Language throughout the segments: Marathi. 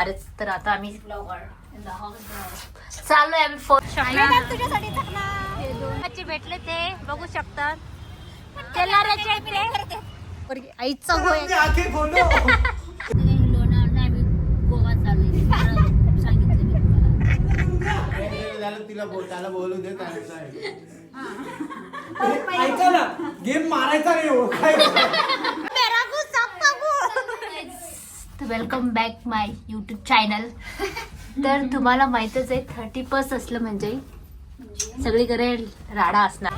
अरेच तर आता आम्ही चाललोय आम्ही फोन भेटले ते बघू शकतात. आईचा होय लोणावळा आम्ही गोवा चाललोय सांगितलं तिला त्याला बोलू दे त्याला गेम मारायचा वेलकम बॅक माय यूट्यूब चॅनल. तर तुम्हाला माहितच आहे 30+ असलं म्हणजे सगळीकडे राडा असणार.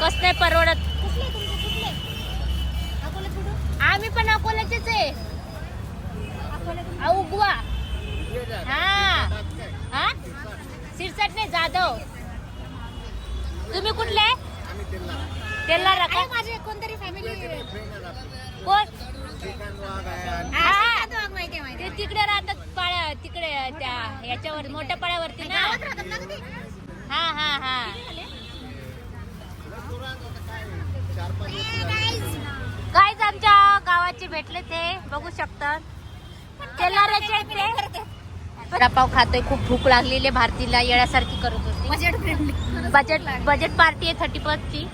कस नाही परवडत. आम्ही पण अकोल्याचेच आहे. उगवा हा सिरसट नाही जाधव. तुम्ही कुठले? तेल्हारा का? माझे कोणतरी फॅमिली कोण ते तिकडे राहतात पाड्या तिकडे त्या याच्यावर मोठ्या पाड्यावरती ना. हा हा हा गाईज आमच्या गावाचे भेटले ते बघू शकतात. तेल्हाराचे ते वडापाव खातोय. खूप भूक लागलेली भारतीला येण्यासारखी करत होती. बजेट पार्टी आहे 30+ ची.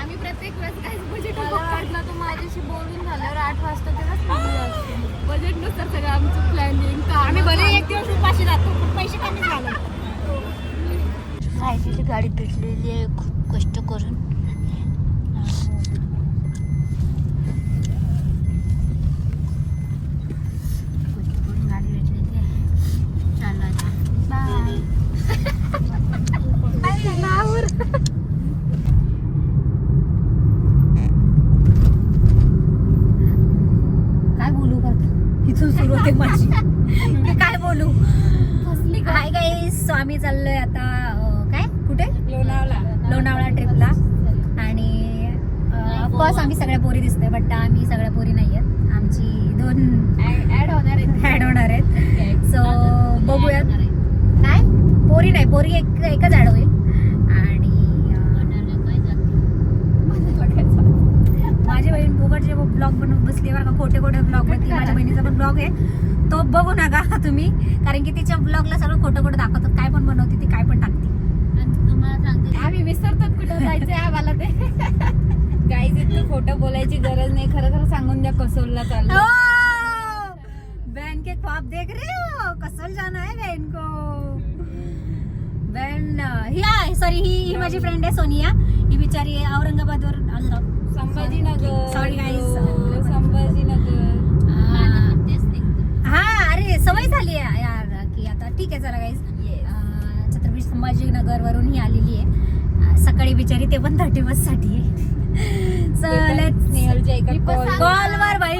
आम्ही प्रत्येक वेळेस काय बजेट काढला तर माझ्याशी बोलून झाल्यावर 8 वाजता तेव्हाच बजेट नुसार सगळं आमचं प्लॅनिंग. आम्ही भले एक दिवस उपाशी जातो पण पैसे कमी झाले. सायकलची गाडी भेटलेली आहे खूप कष्ट करून. काय बोलू का इथून सुरू होते माझी. मी काय बोलू. हाय गाईस, आम्ही चाललोय आता काय कुठे लोणावळा ट्रिपला. आणि ऑफकोर्स आम्ही सगळ्या पोरी दिसतोय बट आम्ही सगळ्या पोरी नाही आहेत. आमची 2 ऍड होणार आहेत. सो बघूयात. काय पोरी नाही, पोरी एकच ऍड होईल. आणि माझी बहीण बोगटचे ब्लॉग बनवून बसली बरं का. खोटे ब्लॉग मध्ये माझ्या बहिणीचा पण ब्लॉग आहे तो बघू नका तुम्ही. कारण की तिच्या ब्लॉगला सगळं खोटं दाखवतात. काय पण बनवते ती काय पण टाकते. तुम्हाला सांगते आम्ही विसरतात कुठं जायचंय आम्हाला ते. गाईज इतकं खोटं बोलायची गरज नाही. खरं सांगून द्या कसोलला चाललं. बहन के ख्वाब देख रहे हो. कसोल जाना है बहन को. बहन ही सॉरी ही माझी फ्रेंड आहे सोनिया. ही बिचारी औरंगाबाद वर संभाजीनगर. Sorry guys Sambhajinagar. हा अरे सवय झाली आहे यार की आता ठीक आहे. चला गाईज छत्रपती संभाजीनगर वरून ही आलेली आहे सकाळी बिचारी. ते पण 30+ साठी आहे. कॉलवर बाई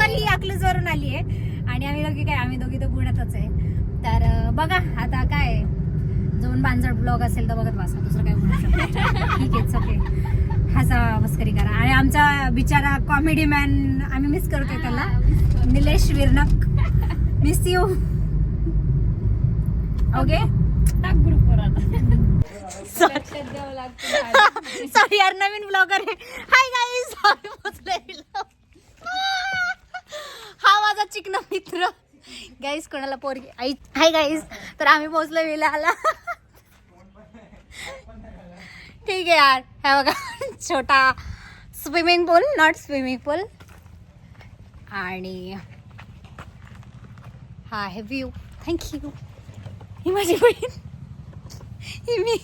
ही अकलूज वरून आली आहे. आणि आम्ही दोघी तर पुण्यातच आहे. तर बघा आता काय जाऊन बांजड ब्लॉग असेल तर बघत बसा. दुसरं काय बोलू शकतो. ठीक आहे ओके. हसा मस्करी करा. आणि आमचा बिचारा कॉमेडी मॅन आम्ही मिस करतोय त्याला. Nilesh Virnak miss you. Okay ग्रुपवर सॉरी यार नवीन ब्लॉगर आहे. हाय गाईज हा माझा चिकना मित्र. गाईज कोणाला पोरगी आई. हाय गाईज तर आम्ही पोहोचलो विलाला. ठीक आहे यार. हा बघा छोटा स्विमिंग पूल नॉट स्विमिंग पूल. आणि हा आहे व्ह्यू. थँक्यू. ही माझी बहीण ही मी.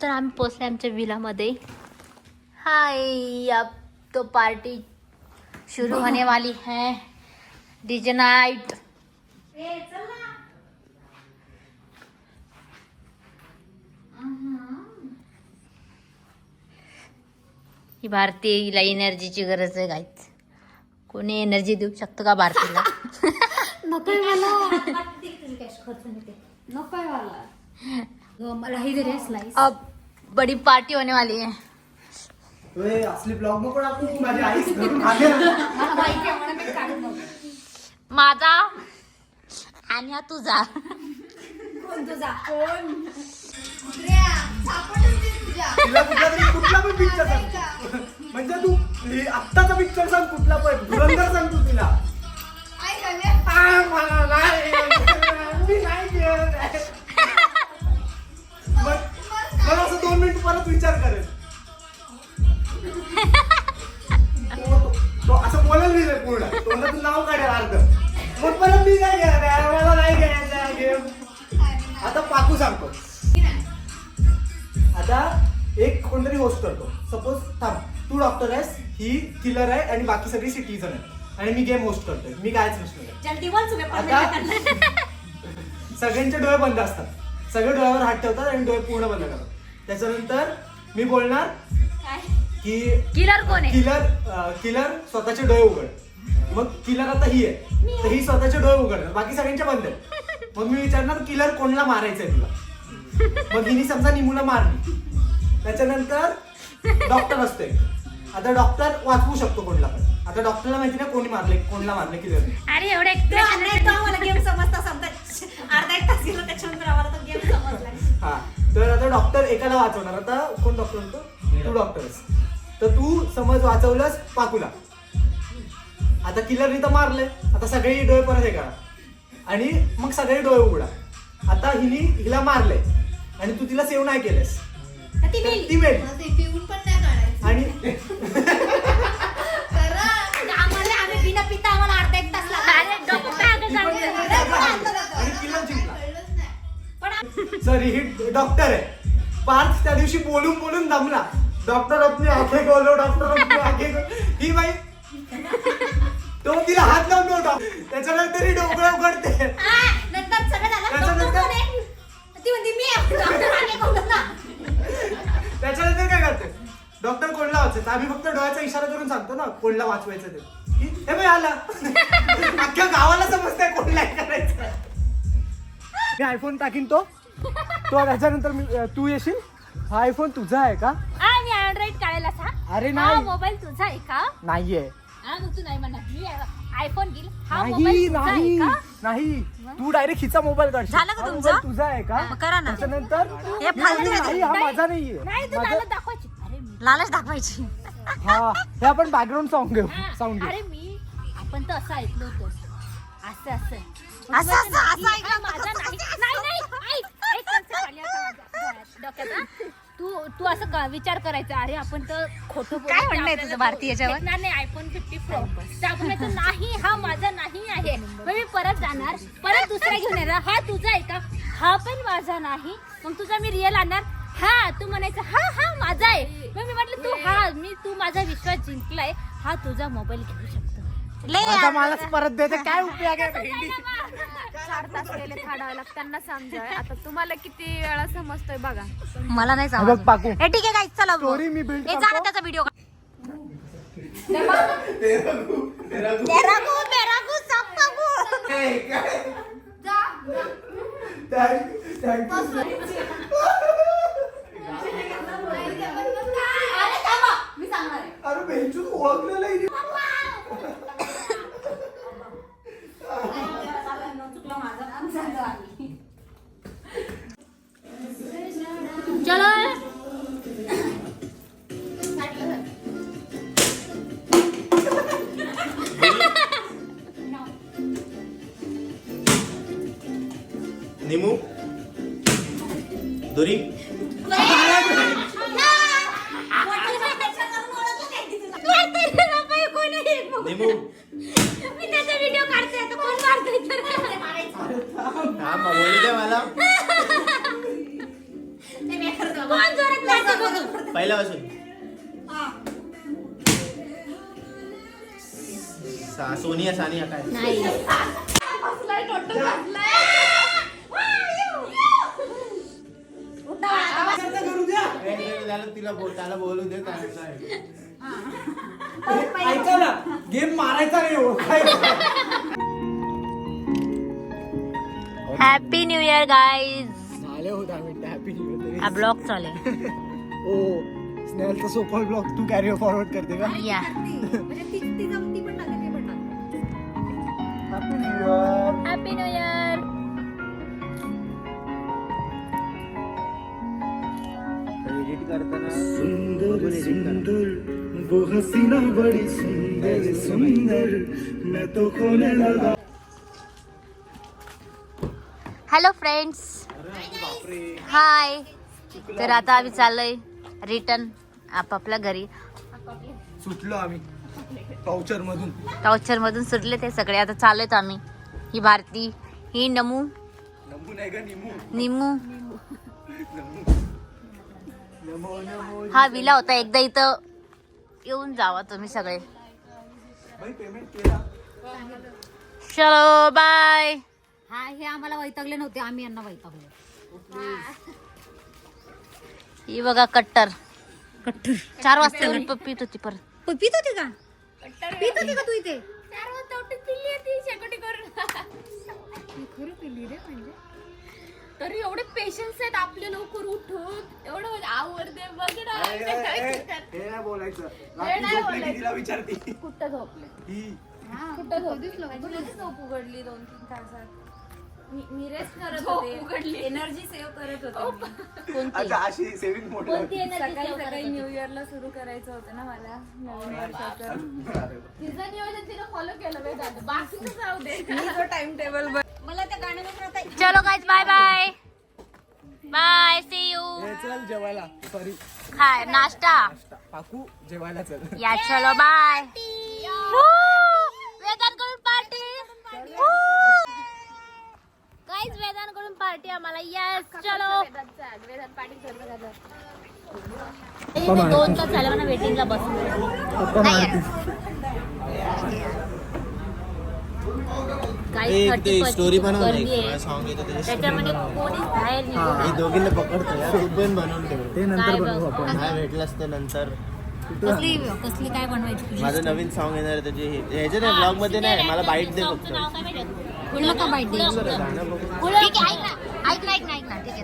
तर आम्ही पोचले आमच्या विलामध्ये. हाय अब तो पार्टी शुरू होने वाली है. DJ Knight. ही भारतीला एनर्जीची गरज आहे गाईच. कोणी एनर्जी देऊ शकतो का भारतीला. नकोय मला. नकोय मला. मला ही दे रे स्लाइस. अब बड़ी पार्टी होने वाली है. ओए, असली ब्लॉग नको टाकू, माझी आईच घरून आली. मला माहिती आहे, म्हणून मी काढत नव्हते. माझा आणि हा तुझा. कोण तुझा? तिला कुठला पण पिक्चर सांग. म्हणजे तू आत्ताचा पिक्चर सांग, कुठला पण धुरंधर सांग तू तिला. मला नाही, मी नाही खेळत. मग असं 2 मिनिट परत विचार करेल. तो असं बोलेल मी पूर्ण तोंडातून नाव काढेल अर्ध. मग परत मी काय घ्यायला, मला नाही घ्यायचा गेम. आता पाकू सांगतो. आता एक कोणतरी होस्ट करतो. सपोज थांब, तू डॉक्टर आहेस, ही किलर आहे आणि बाकी सगळी सिटीजन आहे आणि मी गेम होस्ट करतोय. मी कायच नसणार. जल्दी बोल तुम्ही. आता सगळ्यांचे डोळे बंद असतात. सगळे डोळ्यावर हात ठेवतात आणि डोळे पूर्ण बंद करतात. त्याच्यानंतर मी बोलणार की किलर कोण आहे? किलर स्वतःचे डोळे उघड. मग किलर आता ही आहे, तर ही स्वतःचे डोळे उघडणार, बाकी सगळ्यांचे बंद आहे. मग मी विचारणार किलर कोणाला मारायचंय तुला. मग हिने समजा निमूला मारली. त्याच्यानंतर डॉक्टर असते. आता डॉक्टर वाचवू शकतो कोणला पण. आता डॉक्टरला माहिती नाही कोणाला मारले किलर. अरे एवढे आम्हाला गेम समजता समजा अर्धा एक तास गेला, त्याच्यानंतर आम्हाला तो गेम समजला. हा, तर आता डॉक्टर एकाला वाचवणार. आता कोण डॉक्टर होतो? तू डॉक्टर आहेस. तर तू समज वाचवलंस पाकूला. आता किलरनी तर मारले. आता सगळे डोळे परत हे करा आणि मग सगळे डोळे उघडा. आता हिला मारले आणि तू तिला सेव्ह नाही केलेस, ती मेली. आणि आम्ही बिना पिता आम्हाला अर्धा एक तास आणि किलर जिंकला. सर ही डॉक्टर आहे. पार्थ त्या दिवशी बोलून बोलून दमला. डॉक्टर अपनी आंखें खोलो, डॉक्टर अपनी आंखें खोलो. ही बाई तो तिला हात लावून नव्हता. त्याच्यानंतर ही डोकं उघडते. नंतर सगळं झालं. त्याच्यानंतर ती म्हणते मी त्याच्यानंतर काय करते? डॉक्टर कोणला वाचवायचं? आम्ही फक्त डोळ्याचा इशारा करून सांगतो ना कोणला वाचवायचं ते. हे बाई आला. अख्ख्या गावाला समजतंय कोणला करायचं. मी आयफोन टाकीन तो त्याच्यानंतर तू येशील. हा आयफोन तुझा आहे का? मी अँड्रॉइड काढायला सा. अरे हा नाही, मोबाईल तुझा आहे का? नाहीये. तू नाही म्हणणार. मी आयफोन घेईल. हा मोबाईल तुझा आहे का? नाही. तू डायरेक्ट हिचा मोबाईल काढ. झालं का तुमचं? तुझा आहे का? मग करा ना. त्याच्यानंतर हे फालतू आहे. नाही, हा माझा नाहीये. नाही तू मला दाखवायची. अरे लालच दाखवायची. हा, हे आपण बॅकग्राऊंड सॉन्ग घेऊ. साऊंड घेऊ. अरे आपण तर असं ऐकलं होतं. असं असं ऐकलं. हा माझा नाही. नाही ऐक concept आली आता माझ्या डोक्यात, हा. तू असं विचार करायचा. अरे आपण तर खोटं काय म्हणणं आहे तुझं भारती याच्यावर? नाही आयफोन 54 दाखवायचं नाही. हा माझा नाही आहे. मग मी परत जाणार, परत दुसरा घेऊन येणार. हा तुझा आहे का? हा पण माझा नाही. मग तुझा मी रिअल आणणार. हा तू म्हणायचं हा माझा आहे. मग मी म्हटलं तू माझा विश्वास जिंकलाय. हा तुझा मोबाईल घेऊ शकतो. आता मलाच परत देते. काय उपयोग आहे भेंडी? 4 तास गेले थाडायला त्यांना समजाय. आता तुम्हाला किती वेळा समजतोय बघा. मला नाही हे बघ पाकू. हे ठीक आहे काय चला स्टोरी मी बिल्ड हे जा ना त्याचा व्हिडिओ अरे बेंचू ओळखलेलं आहे. चलो निमू दुरी निमू मी त्याचा व्हिडिओ काढते. आता कोण मारतोय हा बोलू दे मला. कोण जोरात मारतोय बघू. पहिल्यापासून सोनिया सानिया काय नाही झालं तिला त्याला बोलू दे. ऐका ना, गेम मारायचा नाही. Happy new year guys. झाले हो 10 मिनिटं. Happy new year. हा ब्लॉग चालेल. ओ स्नेहलचा सोकॉल ब्लॉग तू कॅरी फॉरवर्ड करते का? या happy new year. Happy new year. Edit करताना सुंदर सुंदर वो हसीना बड़ी सुंदर सुंदर मैं तो खोने लगा. हॅलो फ्रेंड्स, हाय. तर आता आम्ही चाललोय रिटर्न आपापल्या घरी. सुटलो आम्ही पावचर मधून. टॉर्चर मधून सुटले ते सगळे. आता चाललोय आम्ही. ही भारती, ही नमू, नमू नाही का निमू. निमू. नमो नमो. हा विला होता एकदा इथं येऊन जावा तुम्ही सगळे. भाई पेमेंट केला. चलो बाय. हा हे आम्हाला वैतागले नव्हते, आम्ही यांना वैतागलो. ही बघा कट्टर. 4 वाजता येऊन पीत होती परत. पीत होती का? पीत होती का तू इथे? 4 वाजता उठून पिल्ली होती शेकोटी करून. खरं पिल्ली रे म्हणजे. तरी एवढे पेशन्स आहेत आपले, लवकर उठून एवढं म्हणजे आवडते बघ ना. हे नाही बोलायचं. रात्री झोपली की तिला विचारते. कुठं झोपले? ही कुठं झोपली? झोप उघडली 2-3 तासात. मी रेस्ट करत होते, एनर्जी सेव्ह करत होते. कोणती? आता अशी सेव्हिंग मोड. कोणती एनर्जी सकाळी न्यू इयरला सुरू करायचं होतं ना मला नवीन वर्षाचं. तिचं नियोजन तिनं फॉलो केलं पाहिजे. बाकीचं जाऊ दे. टाइम टेबल मला त्या गाण्यावर चलो guys, bye bye. Bye, see you. चल जेवायला. सॉरी हाय नाश्ता. पाकू जेवायला चल. या चलो बाय. वेदांकडून पार्टी. गाइस वेदांकडून पार्टी आम्हाला. यस चलो. इथे 2 तास झाले मला वेटिंगला बसून. स्टोरी पण गर्दी सॉन्ग येतं आहे. त्याच्यामध्ये कोणीच बाहेर निघून हे दोघींना पकडतो यार. तू पण बनवून ठेव. ते नंतर काय बनवू बघ. आपण. नाही भेटलंच तर नंतर. कसली कसली काय बनवायची तुझी? माझं नवीन सॉन्ग येणार आहे त्याची. ह्याच्या नाही ब्लॉग मध्ये नाही. मला बाईट दे फक्त. कुठलं का बाईट दे? गाणं बघू. ठीक आहे, ऐक ना ऐक ना ऐक ना ऐक ना. ठीक आहे.